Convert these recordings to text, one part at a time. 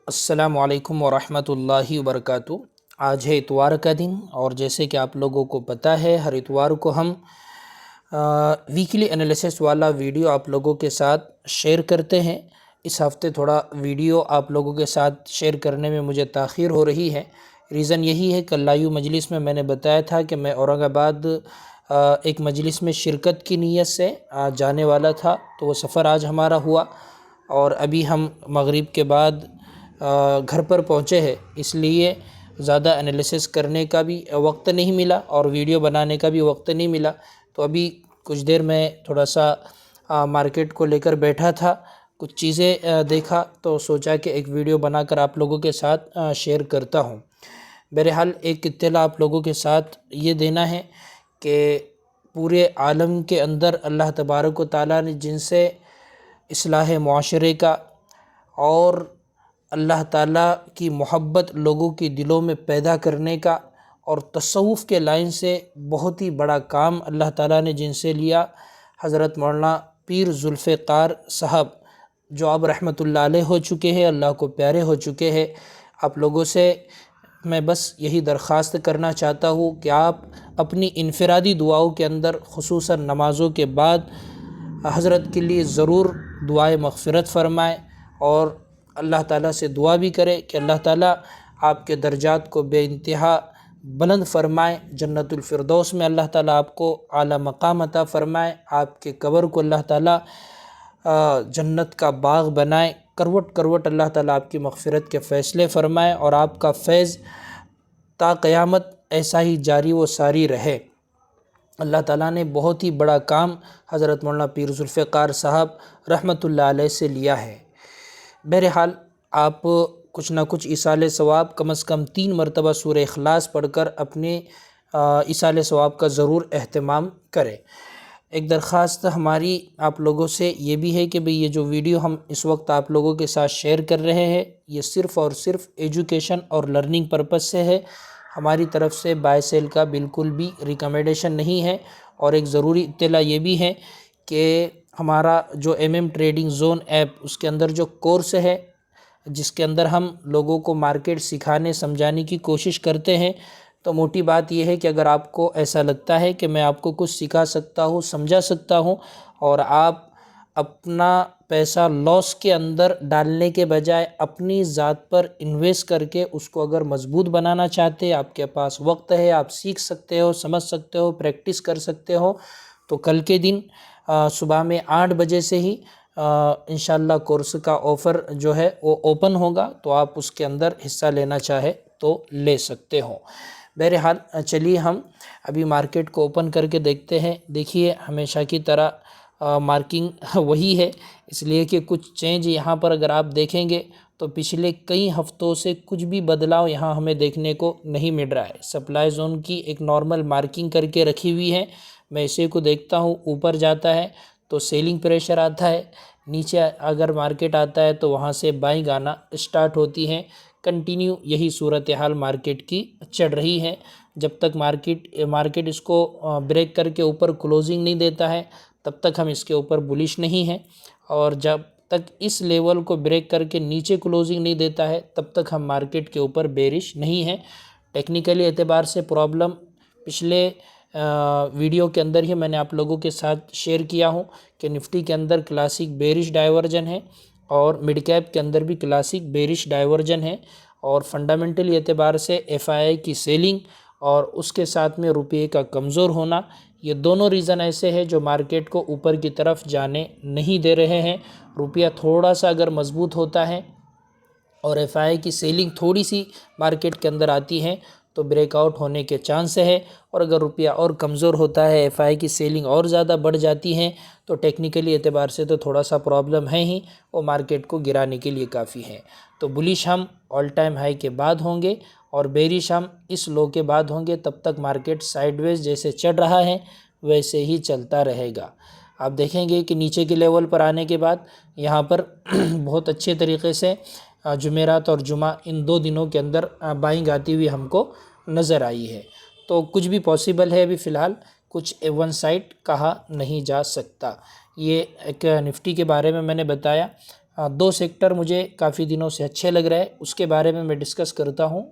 अस्सलामु अलैकुम वरहमतुल्लाहि वबरकातुहू। आज है इतवार का दिन और जैसे कि आप लोगों को पता है हर इतवार को हम वीकली एनालिसिस वाला वीडियो आप लोगों के साथ शेयर करते हैं। इस हफ़्ते थोड़ा वीडियो आप लोगों के साथ शेयर करने में मुझे ताख़ीर हो रही है। रीज़न यही है कि लाइव मजलिस में मैंने बताया था कि मैं औरंगाबाद एक मजलिस में शिरकत की नीयत से जाने वाला था, तो वो सफ़र आज हमारा हुआ और अभी हम मगरिब के बाद घर पर पहुँचे हैं, इसलिए ज़्यादा एनालिसिस करने का भी वक्त नहीं मिला और वीडियो बनाने का भी वक्त नहीं मिला। तो अभी कुछ देर में थोड़ा सा मार्केट को लेकर बैठा था, कुछ चीज़ें देखा तो सोचा कि एक वीडियो बनाकर आप लोगों के साथ शेयर करता हूँ। बहरहाल एक इत्तला आप लोगों के साथ ये देना है कि पूरे आलम के अंदर अल्लाह तबारक व तआला ने जिनसे इस्लाह मुआशरे का और अल्लाह ताला की मोहब्बत लोगों के दिलों में पैदा करने का और तसव्वुफ़ के लाइन से बहुत ही बड़ा काम अल्लाह ताला ने जिनसे लिया, हज़रत मौलाना पीर जुल्फ़िकार साहब जो अब रहमतुल्लाह अलैह हो चुके हैं, अल्लाह को प्यारे हो चुके हैं। आप लोगों से मैं बस यही दरख्वास्त करना चाहता हूँ कि आप अपनी इनफ़रादी दुआओं के अंदर ख़ुसूसन नमाज़ों के बाद हज़रत के लिए ज़रूर दुआए मग़फ़िरत फ़रमाएँ और अल्लाह ताला से दुआ भी करें कि अल्लाह ताला आपके दर्जात को बेइंतहा बुलंद फ़रमाए, जन्नतुल फ़िरदौस में अल्लाह ताला आपको आला मकाम अता फ़रमाए, आपके कब्र को अल्लाह ताला जन्नत का बाग़ बनाए, करवट करवट अल्लाह ताला आपकी मग़फ़िरत के फ़ैसले फ़रमाए और आपका फैज़ ता क़यामत ऐसा ही जारी व सारी रहे। अल्लाह ताला ने बहुत ही बड़ा काम हज़रत मौलाना पीर जुल्फ़िकार साहब रहमतुल्लाह अलैह से लिया है। बहरहाल आप कुछ ना कुछ इसाले सवाब कम से कम 3 मरतबा सूरह इखलास पढ़कर अपने इसाले सवाब का ज़रूर एहतमाम करें। एक दरख्वास्त हमारी आप लोगों से ये भी है कि भाई ये जो वीडियो हम इस वक्त आप लोगों के साथ शेयर कर रहे हैं, ये सिर्फ़ और सिर्फ एजुकेशन और लर्निंग पर्पज़ से है। हमारी तरफ से बाय सेल का बिल्कुल भी रिकमेंडेशन नहीं है। और एक ज़रूरी इत्तला ये भी है कि हमारा जो MM ट्रेडिंग ज़ोन ऐप, उसके अंदर जो कोर्स है जिसके अंदर हम लोगों को मार्केट सिखाने समझाने की कोशिश करते हैं, तो मोटी बात यह है कि अगर आपको ऐसा लगता है कि मैं आपको कुछ सिखा सकता हूँ, समझा सकता हूँ और आप अपना पैसा लॉस के अंदर डालने के बजाय अपनी ज़ात पर इन्वेस्ट करके उसको अगर मजबूत बनाना चाहते हैं, आपके पास वक्त है, आप सीख सकते हो, समझ सकते हो, प्रैक्टिस कर सकते हो, तो कल के दिन सुबह में 8 बजे से ही इंशाल्लाह कोर्स का ऑफ़र जो है वो ओपन होगा, तो आप उसके अंदर हिस्सा लेना चाहे तो ले सकते हो। बहरहाल चलिए हम अभी मार्केट को ओपन करके देखते हैं। देखिए हमेशा की तरह मार्किंग वही है, इसलिए कि कुछ चेंज यहाँ पर अगर आप देखेंगे तो पिछले कई हफ्तों से कुछ भी बदलाव यहाँ हमें देखने को नहीं मिल रहा है। सप्लाई ज़ोन की एक नॉर्मल मार्किंग करके रखी हुई है, मैं इसे को देखता हूँ, ऊपर जाता है तो सेलिंग प्रेशर आता है, नीचे अगर मार्केट आता है तो वहाँ से बाइंग आना स्टार्ट होती है। कंटिन्यू यही सूरत हाल मार्केट की चल रही है। जब तक मार्केट इसको ब्रेक करके ऊपर क्लोजिंग नहीं देता है तब तक हम इसके ऊपर बुलिश नहीं हैं, और जब तक इस लेवल को ब्रेक करके नीचे क्लोजिंग नहीं देता है तब तक हम मार्केट के ऊपर बेरिश नहीं हैं। टेक्निकली एतबार से प्रॉब्लम पिछले वीडियो के अंदर ही मैंने आप लोगों के साथ शेयर किया हूँ कि निफ्टी के अंदर क्लासिक बेरिश डाइवर्जन है और मिड कैप के अंदर भी क्लासिक बेरिश डाइवर्जन है, और फंडामेंटली एतबार से FII की सेलिंग और उसके साथ में रुपये का कमज़ोर होना, ये दोनों रीज़न ऐसे हैं जो मार्केट को ऊपर की तरफ जाने नहीं दे रहे हैं। रुपया थोड़ा सा अगर मजबूत होता है और FII की सेलिंग थोड़ी सी मार्केट के अंदर आती है तो ब्रेकआउट होने के चांस है, और अगर रुपया और कमज़ोर होता है, FII की सेलिंग और ज़्यादा बढ़ जाती है, तो टेक्निकली एतबार से तो थोड़ा सा प्रॉब्लम है ही, वो मार्केट को गिराने के लिए काफ़ी है। तो बुलिश हम ऑल टाइम हाई के बाद होंगे और बेरिश हम इस लो के बाद होंगे। तब तक मार्केट साइडवेज जैसे चढ़ रहा है वैसे ही चलता रहेगा। आप देखेंगे कि नीचे के लेवल पर आने के बाद यहाँ पर बहुत अच्छे तरीके से जुमेरात और जुमा इन 2 दिनों के अंदर बाइंग आती हुई हमको नज़र आई है। तो कुछ भी पॉसिबल है, अभी फ़िलहाल कुछ वन साइड कहा नहीं जा सकता। ये एक निफ्टी के बारे में मैंने बताया। दो सेक्टर मुझे काफ़ी दिनों से अच्छे लग रहे हैं, उसके बारे में मैं डिस्कस करता हूँ।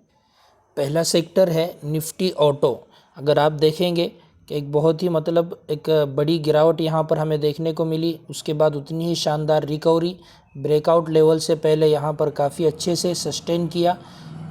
पहला सेक्टर है निफ्टी ऑटो। अगर आप देखेंगे कि एक बहुत ही मतलब एक बड़ी गिरावट यहाँ पर हमें देखने को मिली, उसके बाद उतनी ही शानदार रिकवरी, ब्रेकआउट लेवल से पहले यहाँ पर काफ़ी अच्छे से सस्टेन किया।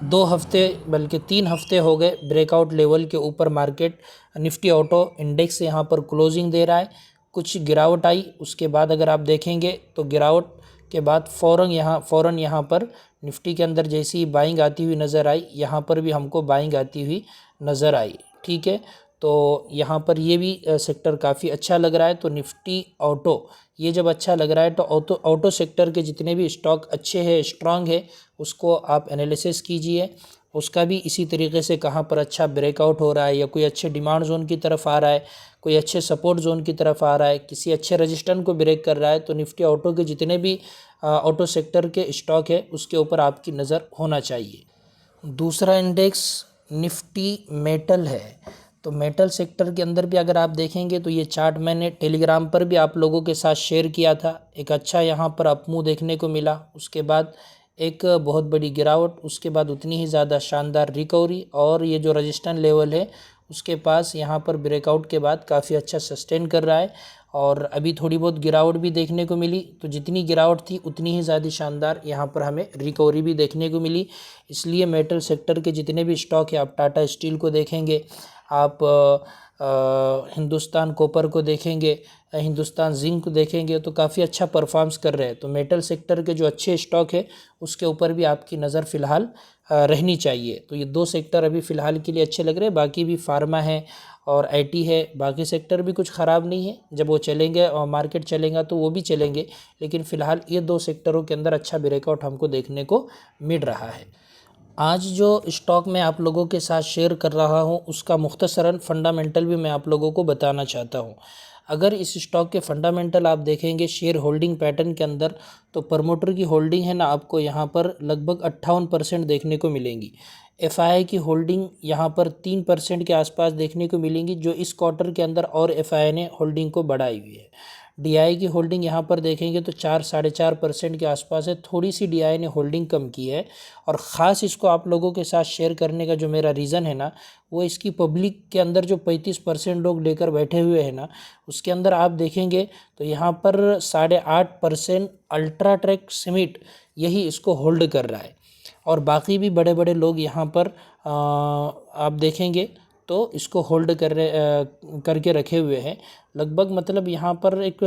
2 हफ्ते बल्कि 3 हफ्ते हो गए ब्रेकआउट लेवल के ऊपर मार्केट निफ्टी ऑटो इंडेक्स यहाँ पर क्लोजिंग दे रहा है। कुछ गिरावट आई, उसके बाद अगर आप देखेंगे तो गिरावट के बाद फ़ौरन यहाँ पर निफ्टी के अंदर जैसी ही बाइंग आती हुई नज़र आई, यहाँ पर भी हमको बाइंग आती हुई नज़र आई। ठीक है, तो यहाँ पर ये भी सेक्टर काफ़ी अच्छा लग रहा है। तो निफ्टी ऑटो ये जब अच्छा लग रहा है तो ऑटो सेक्टर के जितने भी स्टॉक अच्छे हैं, स्ट्रांग है, उसको आप एनालिसिस कीजिए। उसका भी इसी तरीके से कहाँ पर अच्छा ब्रेकआउट हो रहा है या कोई अच्छे डिमांड जोन की तरफ आ रहा है, कोई अच्छे सपोर्ट जोन की तरफ आ रहा है, किसी अच्छे रजिस्टेंस को ब्रेक कर रहा है, तो निफ्टी ऑटो के जितने भी ऑटो सेक्टर के स्टॉक है उसके ऊपर आपकी नज़र होना चाहिए। दूसरा इंडेक्स निफ्टी मेटल है। तो मेटल सेक्टर के अंदर भी अगर आप देखेंगे तो ये चार्ट मैंने टेलीग्राम पर भी आप लोगों के साथ शेयर किया था। एक अच्छा यहाँ पर अपमूव देखने को मिला, उसके बाद एक बहुत बड़ी गिरावट, उसके बाद उतनी ही ज़्यादा शानदार रिकवरी, और ये जो रजिस्टेंस लेवल है उसके पास यहाँ पर ब्रेकआउट के बाद काफ़ी अच्छा सस्टेन कर रहा है। और अभी थोड़ी बहुत गिरावट भी देखने को मिली, तो जितनी गिरावट थी उतनी ही ज़्यादा शानदार यहाँ पर हमें रिकवरी भी देखने को मिली। इसलिए मेटल सेक्टर के जितने भी स्टॉक है, आप टाटा स्टील को देखेंगे, आप हिंदुस्तान कॉपर को देखेंगे, हिंदुस्तान जिंक को देखेंगे, तो काफ़ी अच्छा परफॉर्म्स कर रहे हैं। तो मेटल सेक्टर के जो अच्छे स्टॉक है उसके ऊपर भी आपकी नज़र फ़िलहाल रहनी चाहिए। तो ये 2 सेक्टर अभी फ़िलहाल के लिए अच्छे लग रहे हैं। बाकी भी फार्मा है और आईटी है, बाकी सेक्टर भी कुछ ख़राब नहीं है। जब वो चलेंगे और मार्केट चलेगा तो वो भी चलेंगे, लेकिन फ़िलहाल ये 2 सेक्टरों के अंदर अच्छा ब्रेकआउट हमको देखने को मिल रहा है। आज जो स्टॉक मैं आप लोगों के साथ शेयर कर रहा हूं उसका मुख्तसरन फ़ंडामेंटल भी मैं आप लोगों को बताना चाहता हूं। अगर इस स्टॉक के फंडामेंटल आप देखेंगे शेयर होल्डिंग पैटर्न के अंदर, तो प्रमोटर की होल्डिंग है ना, आपको यहाँ पर लगभग 58% देखने को मिलेंगी। एफआईआई की होल्डिंग यहाँ पर 3% के आसपास देखने को मिलेंगी, जो इस क्वार्टर के अंदर और एफआईआई ने होल्डिंग को बढ़ाई हुई है। डीआई की होल्डिंग यहाँ पर देखेंगे तो 4-4.5% के आसपास है। थोड़ी सी डीआई ने होल्डिंग कम की है, और ख़ास इसको आप लोगों के साथ शेयर करने का जो मेरा रीज़न है ना, वो इसकी पब्लिक के अंदर जो 35% लोग लेकर बैठे हुए हैं ना, उसके अंदर आप देखेंगे तो यहाँ पर 8.5% अल्ट्राटेक सीमेंट यही इसको होल्ड कर रहा है, और बाकी भी बड़े बड़े लोग यहाँ पर आप देखेंगे तो इसको होल्ड करके रखे हुए हैं। लगभग मतलब यहाँ पर एक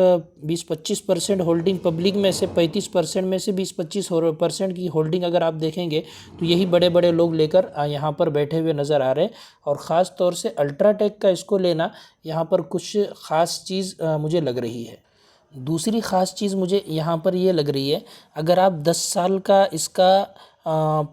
20-25% होल्डिंग पब्लिक में से, 35% में से 20-25% की होल्डिंग अगर आप देखेंगे तो यही बड़े बड़े लोग लेकर यहाँ पर बैठे हुए नज़र आ रहे हैं। और ख़ास तौर से अल्ट्राटेक का इसको लेना, यहाँ पर कुछ ख़ास चीज़ मुझे लग रही है। दूसरी ख़ास चीज़ मुझे यहाँ पर ये लग रही है, अगर आप 10 साल का इसका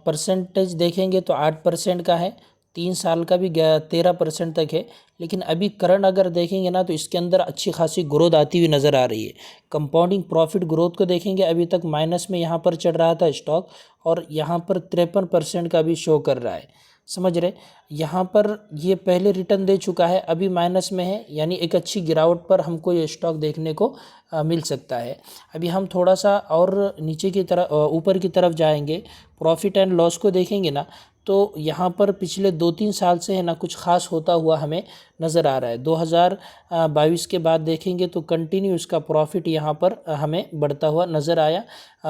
परसेंटेज देखेंगे तो 8% का है, 3 साल का भी 13% तक है। लेकिन अभी करंट अगर देखेंगे ना तो इसके अंदर अच्छी खासी ग्रोथ आती हुई नज़र आ रही है। कंपाउंडिंग प्रॉफिट ग्रोथ को देखेंगे, अभी तक माइनस में यहाँ पर चल रहा था स्टॉक, और यहाँ पर 53% का भी शो कर रहा है। समझ रहे, यहाँ पर ये पहले रिटर्न दे चुका है, अभी माइनस में है, यानी एक अच्छी गिरावट पर हमको ये स्टॉक देखने को मिल सकता है। अभी हम थोड़ा सा और नीचे की तरफ ऊपर की तरफ जाएंगे, प्रॉफिट एंड लॉस को देखेंगे ना, तो यहाँ पर पिछले 2-3 साल से है ना कुछ ख़ास होता हुआ हमें नज़र आ रहा है। 2022 के बाद देखेंगे तो कंटिन्यू इसका प्रॉफिट यहाँ पर हमें बढ़ता हुआ नज़र आया।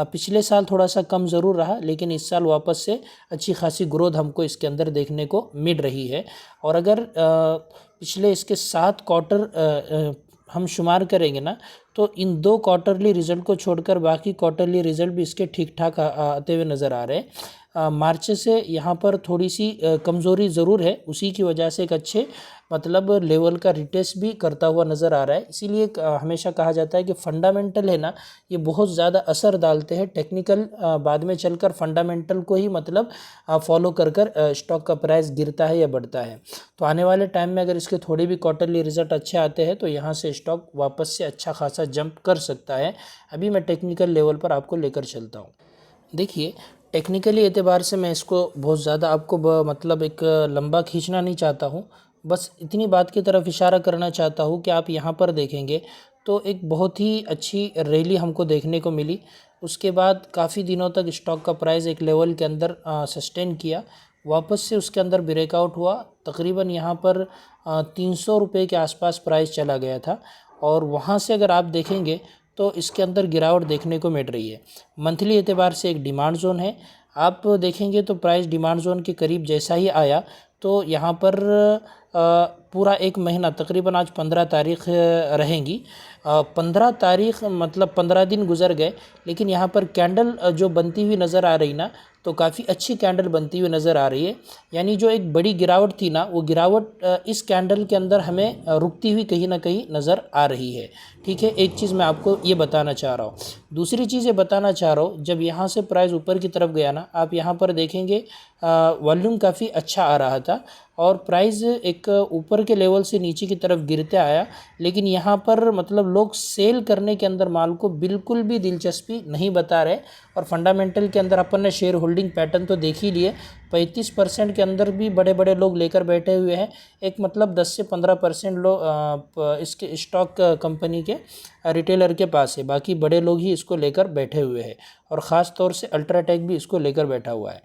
पिछले साल थोड़ा सा कम ज़रूर रहा, लेकिन इस साल वापस से अच्छी खासी ग्रोथ हमको इसके अंदर देखने को मिल रही है। और अगर पिछले इसके 7 क्वार्टर हम शुमार करेंगे ना, तो इन 2 क्वार्टरली रिज़ल्ट को छोड़कर बाकी क्वार्टरली रिज़ल्ट भी इसके ठीक ठाक आते हुए नज़र आ रहे हैं। मार्च से यहाँ पर थोड़ी सी कमज़ोरी ज़रूर है, उसी की वजह से एक अच्छे मतलब लेवल का रिटेस्ट भी करता हुआ नज़र आ रहा है। इसीलिए हमेशा कहा जाता है कि फ़ंडामेंटल है ना, ये बहुत ज़्यादा असर डालते हैं। टेक्निकल बाद में चलकर फ़ंडामेंटल को ही मतलब फॉलो कर स्टॉक का प्राइस गिरता है या बढ़ता है। तो आने वाले टाइम में अगर इसके थोड़े भी क्वार्टरली रिजल्ट अच्छे आते हैं तो यहाँ से स्टॉक वापस से अच्छा खासा जंप कर सकता है। अभी मैं टेक्निकल लेवल पर आपको लेकर चलता हूँ। देखिए, टेक्निकली एतबार से मैं इसको बहुत ज़्यादा आपको मतलब एक लंबा खींचना नहीं चाहता हूँ, बस इतनी बात की तरफ इशारा करना चाहता हूँ कि आप यहाँ पर देखेंगे तो एक बहुत ही अच्छी रैली हमको देखने को मिली। उसके बाद काफ़ी दिनों तक स्टॉक का प्राइस एक लेवल के अंदर सस्टेन किया, वापस से उसके अंदर ब्रेकआउट हुआ। तकरीबन यहाँ पर 300 रुपये के आसपास प्राइस चला गया था और वहाँ से अगर आप देखेंगे तो इसके अंदर गिरावट देखने को मिल रही है। मंथली एतबार से एक डिमांड जोन है, आप देखेंगे तो प्राइस डिमांड जोन के करीब जैसा ही आया तो यहाँ पर पूरा एक महीना, तकरीबन आज 15 तारीख़ रहेंगी, 15 तारीख़ मतलब 15 दिन गुजर गए, लेकिन यहाँ पर कैंडल जो बनती हुई नज़र आ रही ना, तो काफ़ी अच्छी कैंडल बनती हुई नज़र आ रही है। यानी जो एक बड़ी गिरावट थी ना, वो गिरावट इस कैंडल के अंदर हमें रुकती हुई कहीं ना कहीं नज़र आ रही है। ठीक है, एक चीज़ मैं आपको ये बताना चाह रहा हूँ। दूसरी चीज़ ये बताना चाह रहा हूँ, जब यहाँ से प्राइस ऊपर की तरफ गया ना, आप यहाँ पर देखेंगे वॉल्यूम काफ़ी अच्छा आ रहा था और प्राइस एक ऊपर के लेवल से नीचे की तरफ गिरते आया, लेकिन यहाँ पर मतलब लोग सेल करने के अंदर माल को बिल्कुल भी दिलचस्पी नहीं बता रहे। और फंडामेंटल के अंदर अपन ने शेयर होल्डिंग पैटर्न तो देख ही लिए, 35% के अंदर भी बड़े बड़े लोग लेकर बैठे हुए हैं। एक मतलब 10 से 15% लोग इसके स्टॉक कंपनी के रिटेलर के पास है, बाकी बड़े लोग ही इसको लेकर बैठे हुए हैं और ख़ास तौर से अल्ट्राटेक भी इसको लेकर बैठा हुआ है।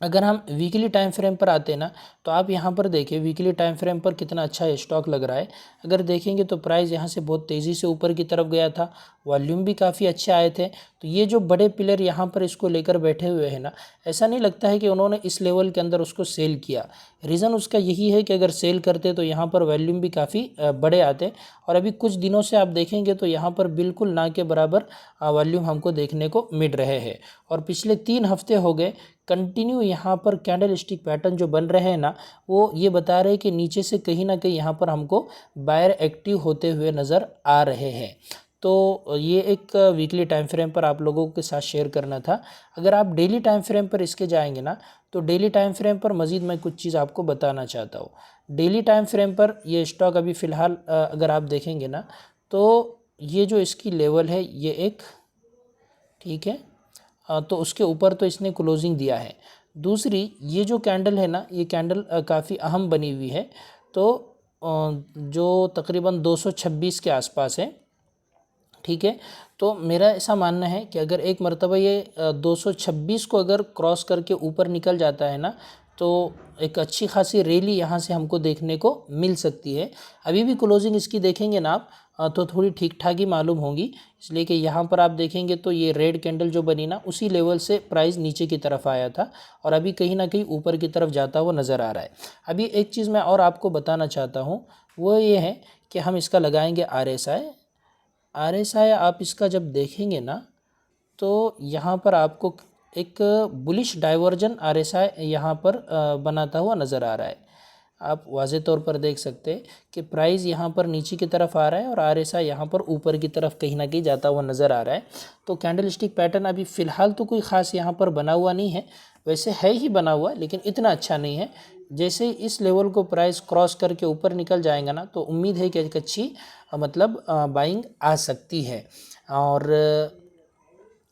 अगर हम वीकली टाइम फ्रेम पर आते हैं ना, तो आप यहाँ पर देखिए वीकली टाइम फ्रेम पर कितना अच्छा स्टॉक लग रहा है। अगर देखेंगे तो प्राइस यहाँ से बहुत तेज़ी से ऊपर की तरफ गया था, वॉल्यूम भी काफ़ी अच्छे आए थे। तो ये जो बड़े पिलर यहाँ पर इसको लेकर बैठे हुए हैं ना, ऐसा नहीं लगता है कि उन्होंने इस लेवल के अंदर उसको सेल किया। रीज़न उसका यही है कि अगर सेल करते तो यहाँ पर वॉल्यूम भी काफ़ी बड़े आते, और अभी कुछ दिनों से आप देखेंगे तो यहाँ पर बिल्कुल ना के बराबर वॉल्यूम हमको देखने को मिल रहे हैं। और पिछले 3 हफ्ते हो गए कंटिन्यू यहाँ पर कैंडल स्टिक पैटर्न जो बन रहे हैं ना, वो ये बता रहे हैं कि नीचे से कहीं ना कहीं यहाँ पर हमको बायर एक्टिव होते हुए नज़र आ रहे हैं। तो ये एक वीकली टाइम फ्रेम पर आप लोगों के साथ शेयर करना था। अगर आप डेली टाइम फ्रेम पर इसके जाएंगे ना, तो डेली टाइम फ्रेम पर मज़ीद मैं कुछ चीज़ आपको बताना चाहता हूँ। डेली टाइम फ्रेम पर ये स्टॉक अभी फ़िलहाल अगर आप देखेंगे ना, तो ये जो इसकी लेवल है ये एक, ठीक है, तो उसके ऊपर तो इसने क्लोजिंग दिया है। दूसरी ये जो कैंडल है ना, ये कैंडल काफ़ी अहम बनी हुई है, तो जो तकरीबन 226 के आसपास है। ठीक है, तो मेरा ऐसा मानना है कि अगर एक मरतबा ये 226 को अगर क्रॉस करके ऊपर निकल जाता है ना, तो एक अच्छी खासी रैली यहाँ से हमको देखने को मिल सकती है। अभी भी क्लोजिंग इसकी देखेंगे ना आप, तो थोड़ी ठीक ठाक ही मालूम होगी, इसलिए कि यहाँ पर आप देखेंगे तो ये रेड कैंडल जो बनी ना, उसी लेवल से प्राइस नीचे की तरफ आया था और अभी कहीं ना कहीं ऊपर की तरफ जाता हुआ नज़र आ रहा है। अभी एक चीज़ मैं और आपको बताना चाहता हूँ, वो ये है कि हम इसका लगाएंगे RSI। आप इसका जब देखेंगे ना, तो यहाँ पर आपको एक बुलिश डाइवर्जन RSI यहाँ पर बनाता हुआ नज़र आ रहा है। आप वाज़े तौर पर देख सकते हैं कि प्राइस यहाँ पर नीचे की तरफ आ रहा है और RSI यहाँ पर ऊपर की तरफ कहीं ना कहीं जाता हुआ नज़र आ रहा है। तो कैंडल स्टिक पैटर्न अभी फ़िलहाल तो कोई ख़ास यहाँ पर बना हुआ नहीं है, वैसे है ही बना हुआ, लेकिन इतना अच्छा नहीं है। जैसे इस लेवल को प्राइस क्रॉस करके ऊपर निकल जाएगा ना, तो उम्मीद है कि एक अच्छी मतलब बाइंग आ सकती है। और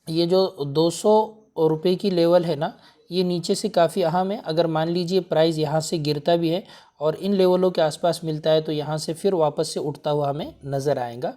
ये जो 200 रुपये की लेवल है ना, ये नीचे से काफ़ी अहम है। अगर मान लीजिए प्राइस यहाँ से गिरता भी है और इन लेवलों के आसपास मिलता है, तो यहाँ से फिर वापस से उठता हुआ हमें नज़र आएगा।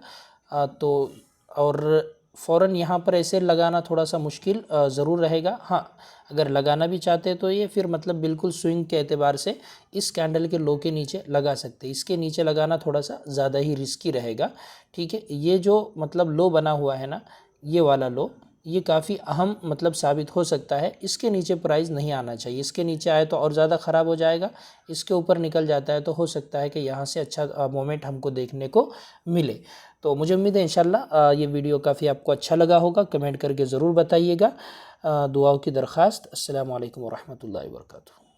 तो और फ़ौरन यहाँ पर ऐसे लगाना थोड़ा सा मुश्किल ज़रूर रहेगा। हाँ, अगर लगाना भी चाहते हैं तो ये फिर मतलब बिल्कुल स्विंग के एतबार से इस कैंडल के लो के नीचे लगा सकते हैं। इसके नीचे लगाना थोड़ा सा ज़्यादा ही रिस्की रहेगा। ठीक है, ये जो मतलब लो बना हुआ है ना, ये वाला लो, ये काफ़ी अहम मतलब साबित हो सकता है। इसके नीचे प्राइस नहीं आना चाहिए, इसके नीचे आए तो और ज़्यादा ख़राब हो जाएगा। इसके ऊपर निकल जाता है तो हो सकता है कि यहाँ से अच्छा मोमेंट हमको देखने को मिले। तो मुझे उम्मीद है इंशाल्लाह ये वीडियो काफ़ी आपको अच्छा लगा होगा। कमेंट करके ज़रूर बताइएगा। दुआओं की दरख्वास्त। अस्सलामु अलैकुम वरहमतुल्लाहि वबरकातुहू।